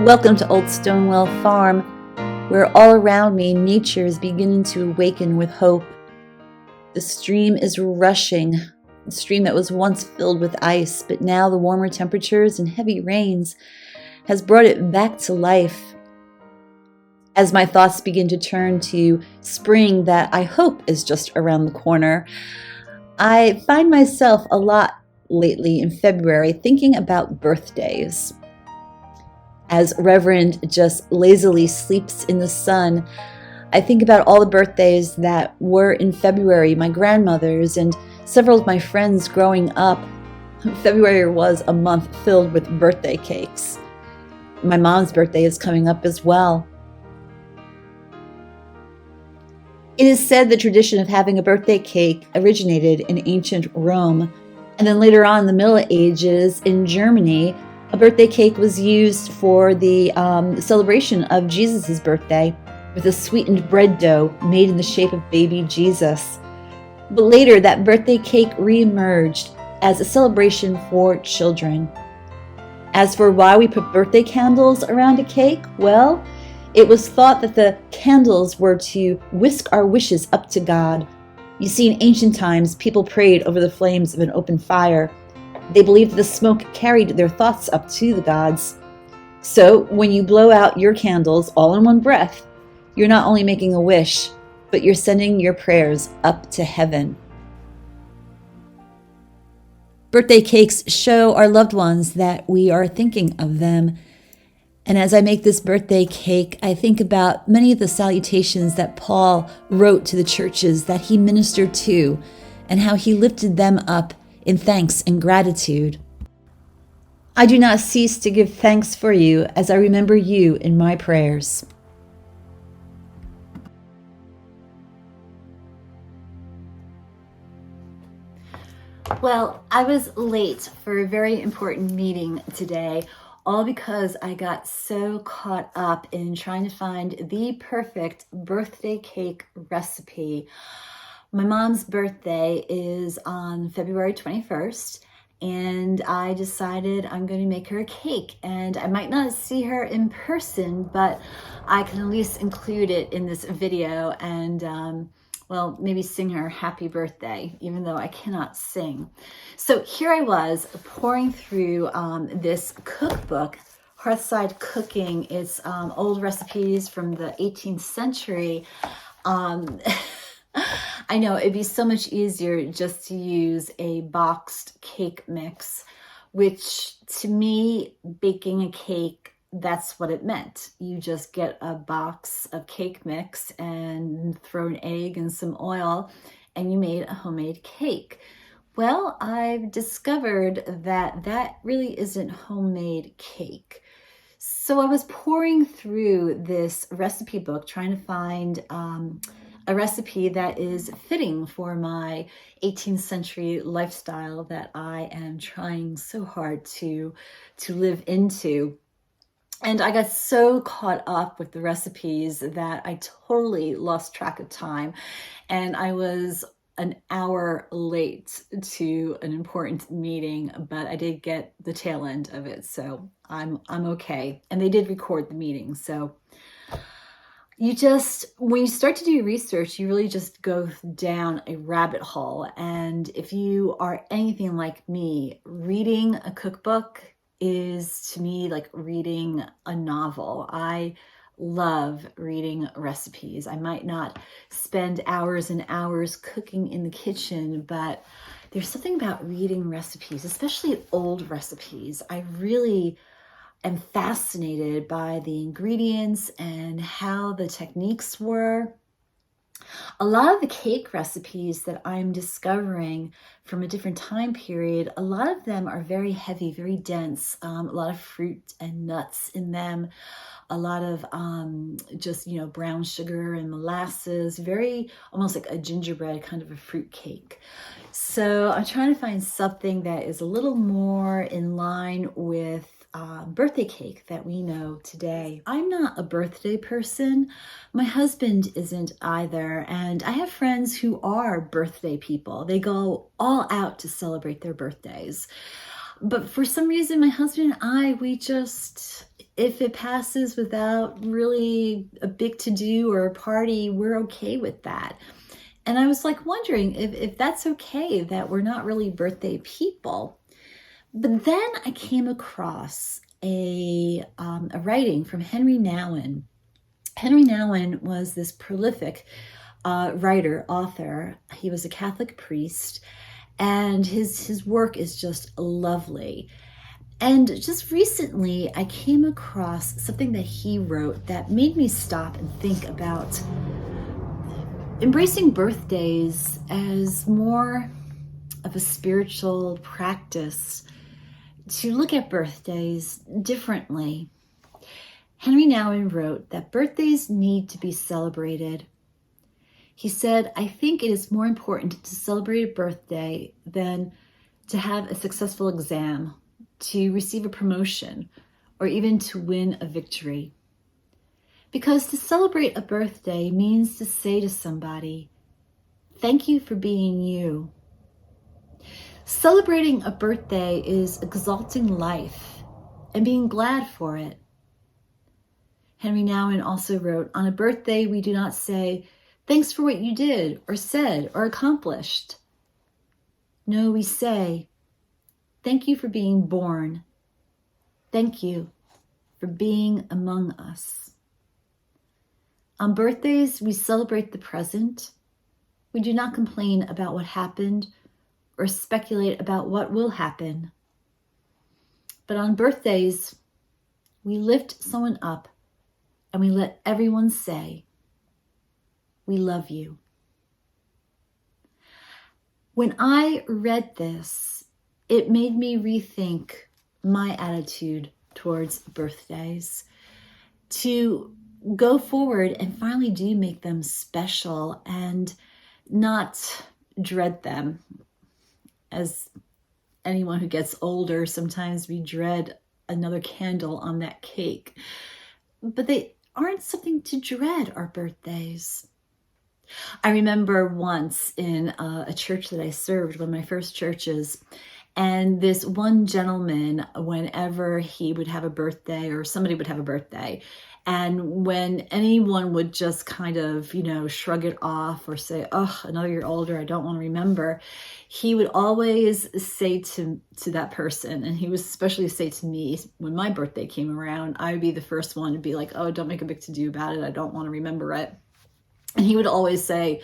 Welcome to Old Stonewell Farm, where all around me nature is beginning to awaken with hope. The stream is rushing, a stream that was once filled with ice, but now the warmer temperatures and heavy rains has brought it back to life. As my thoughts begin to turn to spring that I hope is just around the corner, I find myself a lot lately in February thinking about birthdays. As Reverend just lazily sleeps in the sun, I think about all the birthdays that were in February, my grandmother's and several of my friends growing up. February was a month filled with birthday cakes. My mom's birthday is coming up as well. It is said the tradition of having a birthday cake originated in ancient Rome, and then later on in the Middle Ages in Germany, a birthday cake was used for the celebration of Jesus' birthday with a sweetened bread dough made in the shape of baby Jesus. But later, that birthday cake reemerged as a celebration for children. As for why we put birthday candles around a cake, well, it was thought that the candles were to whisk our wishes up to God. You see, in ancient times, people prayed over the flames of an open fire. They believed the smoke carried their thoughts up to the gods. So when you blow out your candles all in one breath, you're not only making a wish, but you're sending your prayers up to heaven. Birthday cakes show our loved ones that we are thinking of them. And as I make this birthday cake, I think about many of the salutations that Paul wrote to the churches that he ministered to and how he lifted them up in thanks and gratitude. I do not cease to give thanks for you as I remember you in my prayers. Well, I was late for a very important meeting today, all because I got so caught up in trying to find the perfect birthday cake recipe. My mom's birthday is on February 21st, and I decided I'm going to make her a cake. And I might not see her in person, but I can at least include it in this video and, maybe sing her happy birthday, even though I cannot sing. So here I was pouring through this cookbook, Hearthside Cooking. It's old recipes from the 18th century. I know it'd be so much easier just to use a boxed cake mix, which to me, baking a cake, that's what it meant. You just get a box of cake mix and throw an egg and some oil, and you made a homemade cake. Well, I've discovered that that really isn't homemade cake. So I was pouring through this recipe book trying to find a recipe that is fitting for my 18th century lifestyle that I am trying so hard to live into. And I got so caught up with the recipes that I totally lost track of time. And I was an hour late to an important meeting, but I did get the tail end of it. So I'm okay. And they did record the meeting. So when you start to do research, you really just go down a rabbit hole. And if you are anything like me, reading a cookbook is to me like reading a novel. I love reading recipes. I might not spend hours and hours cooking in the kitchen, but there's something about reading recipes, especially old recipes. I really am fascinated by the ingredients and how the techniques were. A lot of the cake recipes that I'm discovering from a different time period, a lot of them are very heavy, very dense, a lot of fruit and nuts in them, a lot of brown sugar and molasses, very almost like a gingerbread kind of a fruit cake. So I'm trying to find something that is a little more in line with birthday cake that we know today. I'm not a birthday person. My husband isn't either. And I have friends who are birthday people. They go all out to celebrate their birthdays. But for some reason, my husband and I, we just, if it passes without really a big to-do or a party, we're okay with that. And I was like wondering if that's okay, that we're not really birthday people. But then I came across a writing from Henry Nouwen. Henry Nouwen was this prolific writer, author. He was a Catholic priest, and his work is just lovely. And just recently, I came across something that he wrote that made me stop and think about embracing birthdays as more of a spiritual practice, to look at birthdays differently. Henry Nouwen wrote that birthdays need to be celebrated. He said, "I think it is more important to celebrate a birthday than to have a successful exam, to receive a promotion, or even to win a victory. Because to celebrate a birthday means to say to somebody, 'Thank you for being you.' Celebrating a birthday is exalting life and being glad for it." Henry Nouwen also wrote, "On a birthday, we do not say, 'Thanks for what you did or said or accomplished.' No, we say, 'Thank you for being born. Thank you for being among us.' On birthdays, we celebrate the present. We do not complain about what happened or speculate about what will happen. But on birthdays, we lift someone up and we let everyone say, 'We love you.'" When I read this, it made me rethink my attitude towards birthdays, to go forward and finally do make them special and not dread them. As anyone who gets older, sometimes we dread another candle on that cake. But they aren't something to dread, our birthdays. I remember once in a church that I served, one of my first churches, and this one gentleman, whenever he would have a birthday or somebody would have a birthday, and when anyone would just kind of, shrug it off or say, "Oh, another year older, I don't want to remember," he would always say to that person, and he would especially say to me when my birthday came around, I would be the first one to be like, "Oh, don't make a big to-do about it. I don't want to remember it." And he would always say,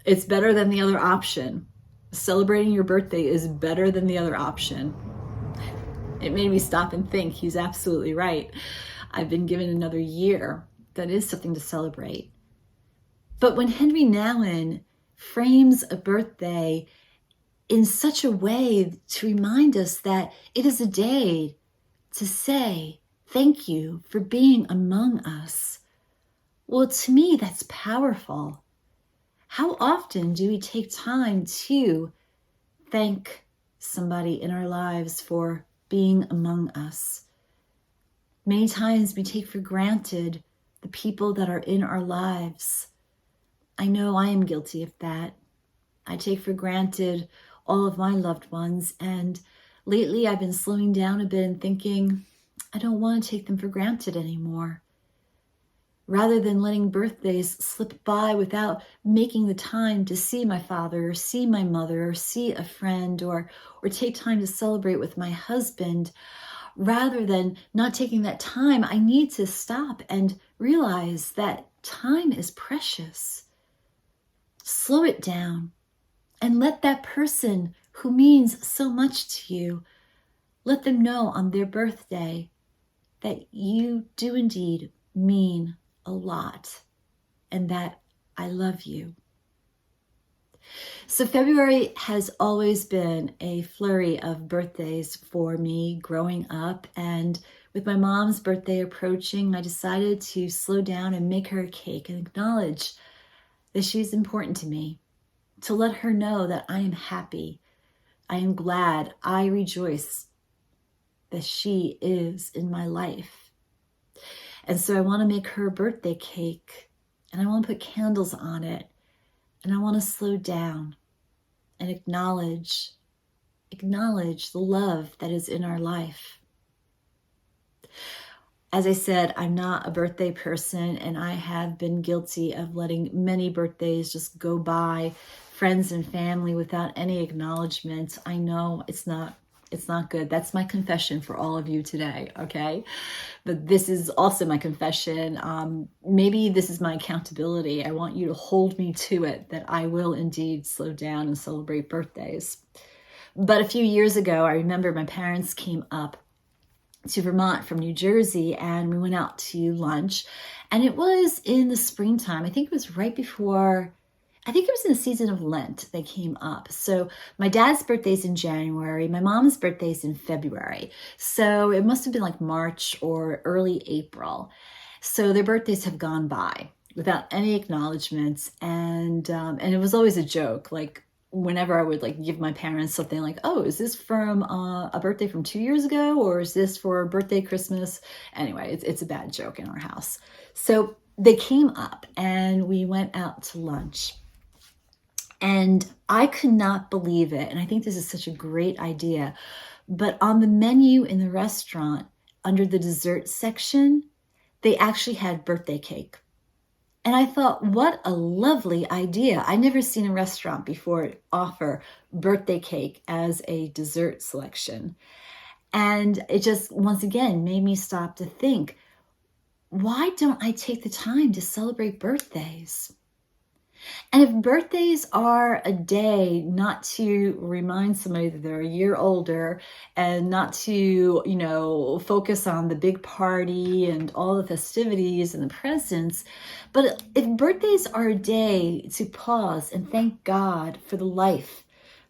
"It's better than the other option. Celebrating your birthday is better than the other option." It made me stop and think. He's absolutely right. I've been given another year. That is something to celebrate. But when Henry Nouwen frames a birthday in such a way to remind us that it is a day to say, "Thank you for being among us," well, to me, that's powerful. How often do we take time to thank somebody in our lives for being among us? Many times we take for granted the people that are in our lives. I know I am guilty of that. I take for granted all of my loved ones, and lately I've been slowing down a bit and thinking, I don't want to take them for granted anymore. Rather than letting birthdays slip by without making the time to see my father or see my mother or see a friend or take time to celebrate with my husband, rather than not taking that time, I need to stop and realize that time is precious. Slow it down and let that person who means so much to you, let them know on their birthday that you do indeed mean a lot and that I love you. So February has always been a flurry of birthdays for me growing up, and with my mom's birthday approaching, I decided to slow down and make her a cake and acknowledge that she's important to me, to let her know that I am happy, I am glad, I rejoice that she is in my life. And so I want to make her a birthday cake, and I want to put candles on it, and I want to slow down and acknowledge acknowledge the love that is in our life. As I said, I'm not a birthday person, and I have been guilty of letting many birthdays just go by, friends and family, without any acknowledgement. I know it's not good. That's my confession for all of you today, okay? But this is also my confession. Maybe this is my accountability. I want you to hold me to it, that I will indeed slow down and celebrate birthdays. But a few years ago, I remember my parents came up to Vermont from New Jersey, and we went out to lunch, and it was in the springtime. I think it was right before, I think it was in the season of Lent they came up. So my dad's birthday's in January, my mom's birthday's in February. So it must have been like March or early April. So their birthdays have gone by without any acknowledgments. And it was always a joke. Like, whenever I would like give my parents something like, oh, is this from a birthday from 2 years ago? Or is this for birthday, Christmas? Anyway, it's a bad joke in our house. So they came up and we went out to lunch. And I could not believe it. And I think this is such a great idea. But on the menu in the restaurant, under the dessert section, they actually had birthday cake. And I thought, what a lovely idea. I'd never seen a restaurant before offer birthday cake as a dessert selection. And it just, once again, made me stop to think, why don't I take the time to celebrate birthdays? And if birthdays are a day not to remind somebody that they're a year older, and not to, focus on the big party and all the festivities and the presents, but if birthdays are a day to pause and thank God for the life,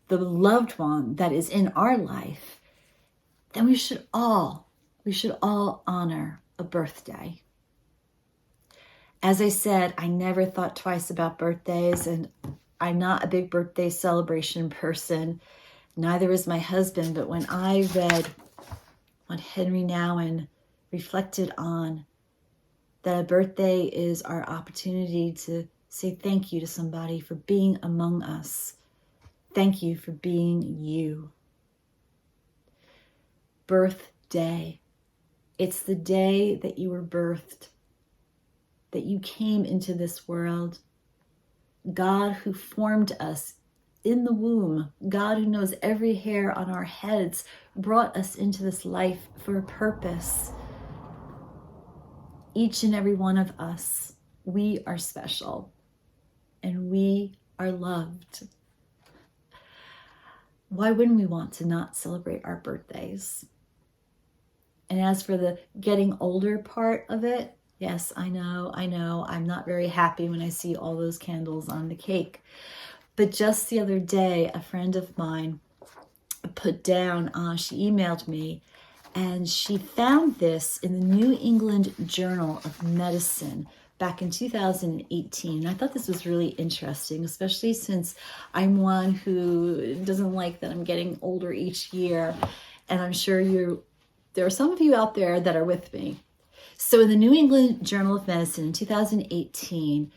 the loved one that is in our life, then we should all honor a birthday. As I said, I never thought twice about birthdays, and I'm not a big birthday celebration person. Neither is my husband. But when I read what Henry Nouwen reflected on, that a birthday is our opportunity to say thank you to somebody for being among us. Thank you for being you. Birthday. It's the day that you were birthed, that you came into this world. God who formed us in the womb, God who knows every hair on our heads, brought us into this life for a purpose. Each and every one of us, we are special and we are loved. Why wouldn't we want to not celebrate our birthdays? And as for the getting older part of it, yes, I know. I'm not very happy when I see all those candles on the cake. But just the other day, a friend of mine put down, she emailed me, and she found this in the New England Journal of Medicine back in 2018. And I thought this was really interesting, especially since I'm one who doesn't like that I'm getting older each year. And I'm sure there are some of you out there that are with me. So in the New England Journal of Medicine in 2018,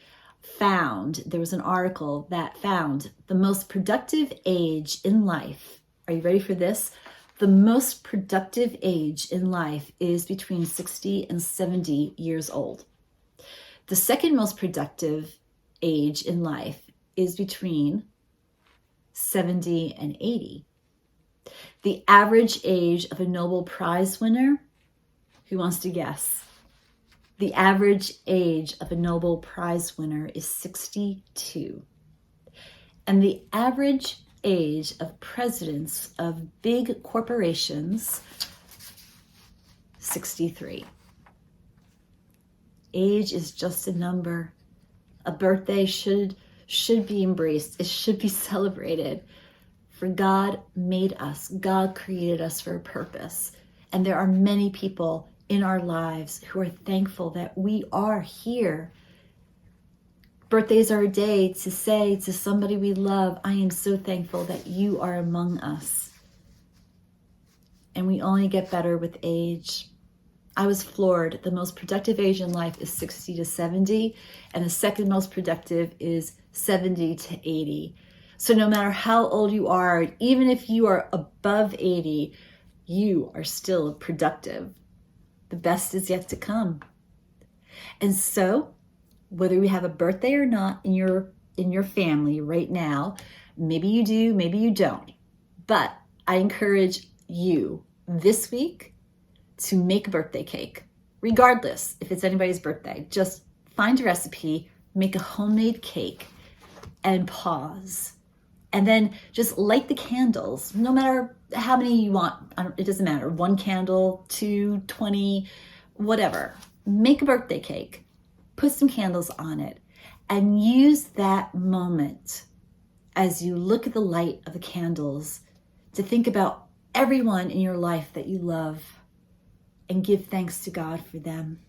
there was an article that found the most productive age in life. Are you ready for this? The most productive age in life is between 60 and 70 years old. The second most productive age in life is between 70 and 80. The average age of a Nobel Prize winner, who wants to guess? The average age of a Nobel Prize winner is 62. And the average age of presidents of big corporations, 63. Age is just a number. A birthday should be embraced. It should be celebrated. For God made us. God created us for a purpose. And there are many people in our lives who are thankful that we are here. Birthdays are a day to say to somebody we love, I am so thankful that you are among us. And we only get better with age. I was floored. The most productive age in life is 60 to 70, and the second most productive is 70 to 80. So no matter how old you are, even if you are above 80, you are still productive. The best is yet to come. And so, whether we have a birthday or not in your family right now, maybe you do, maybe you don't. But I encourage you this week to make a birthday cake, regardless if it's anybody's birthday. Just find a recipe, make a homemade cake, and pause. And then just light the candles, no matter how many you want. It doesn't matter. 1 candle, 2, 20, whatever. Make a birthday cake, put some candles on it, and use that moment as you look at the light of the candles to think about everyone in your life that you love and give thanks to God for them.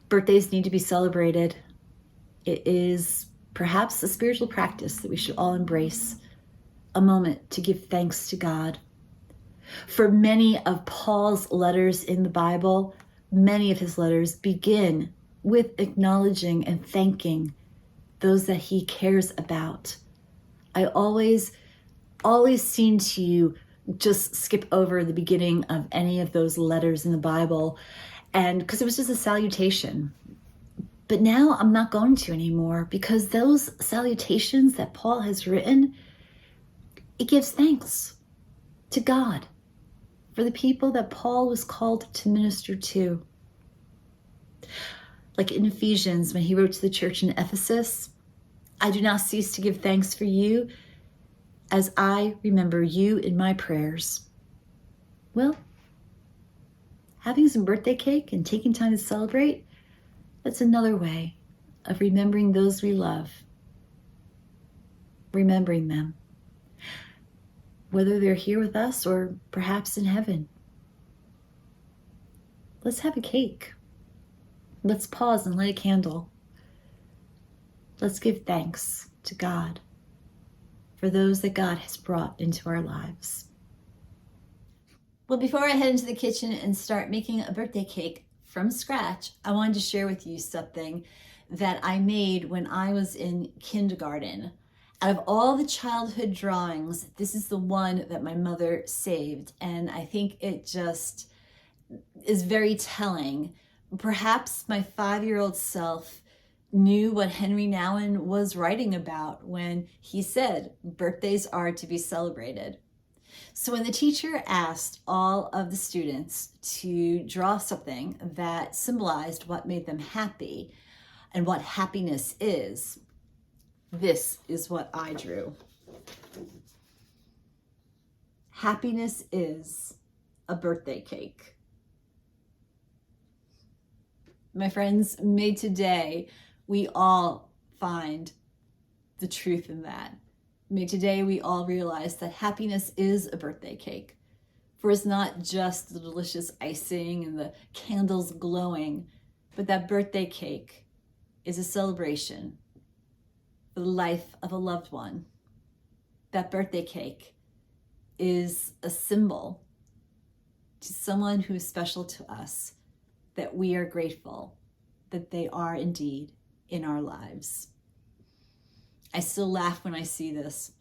Birthdays need to be celebrated. It is perhaps a spiritual practice that we should all embrace, a moment to give thanks to God. For many of Paul's letters in the Bible, many of his letters begin with acknowledging and thanking those that he cares about. I always seem to just skip over the beginning of any of those letters in the Bible, and because it was just a salutation. But now I'm not going to anymore, because those salutations that Paul has written, it gives thanks to God for the people that Paul was called to minister to. Like in Ephesians, when he wrote to the church in Ephesus, I do not cease to give thanks for you as I remember you in my prayers. Well, having some birthday cake and taking time to celebrate, that's another way of remembering those we love, remembering them, whether they're here with us or perhaps in heaven. Let's have a cake. Let's pause and light a candle. Let's give thanks to God for those that God has brought into our lives. Well, before I head into the kitchen and start making a birthday cake from scratch, I wanted to share with you something that I made when I was in kindergarten. Out of all the childhood drawings, this is the one that my mother saved, and I think it just is very telling. Perhaps my 5-year-old self knew what Henry Nouwen was writing about when he said, birthdays are to be celebrated. So when the teacher asked all of the students to draw something that symbolized what made them happy and what happiness is, this is what I drew. Happiness is a birthday cake. My friends, may today we all find the truth in that. May today we all realize that happiness is a birthday cake. For it's not just the delicious icing and the candles glowing, but that birthday cake is a celebration for the life of a loved one. That birthday cake is a symbol to someone who is special to us, that we are grateful that they are indeed in our lives. I still laugh when I see this.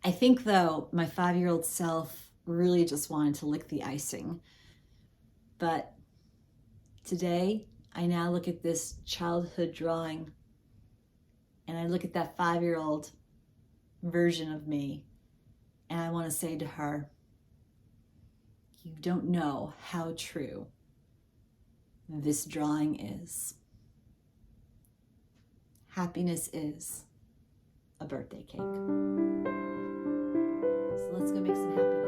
I think, though, my 5-year-old self really just wanted to lick the icing. But today, I now look at this childhood drawing and I look at that 5-year-old version of me, and I want to say to her, you don't know how true this drawing is. Happiness is a birthday cake. So let's go make some happiness.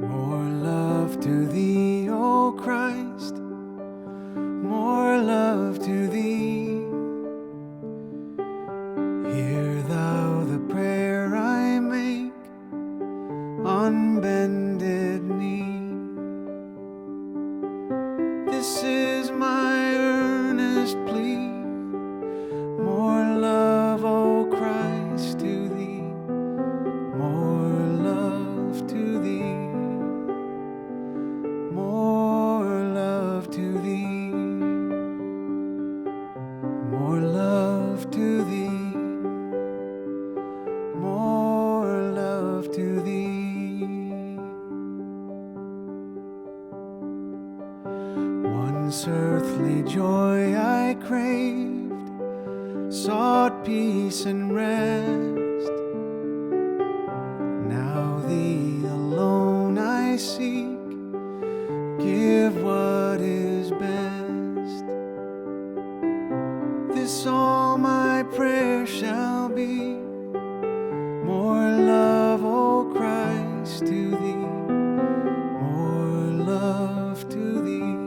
More love to thee, O Christ, more love to thee. Hear thou the prayer I make on bended knee. This is my earnest plea, more love Once earthly joy I craved, sought peace and rest. Now thee alone I seek, give what is best. This all my prayer shall be, more love, O Christ, to thee, more love to thee.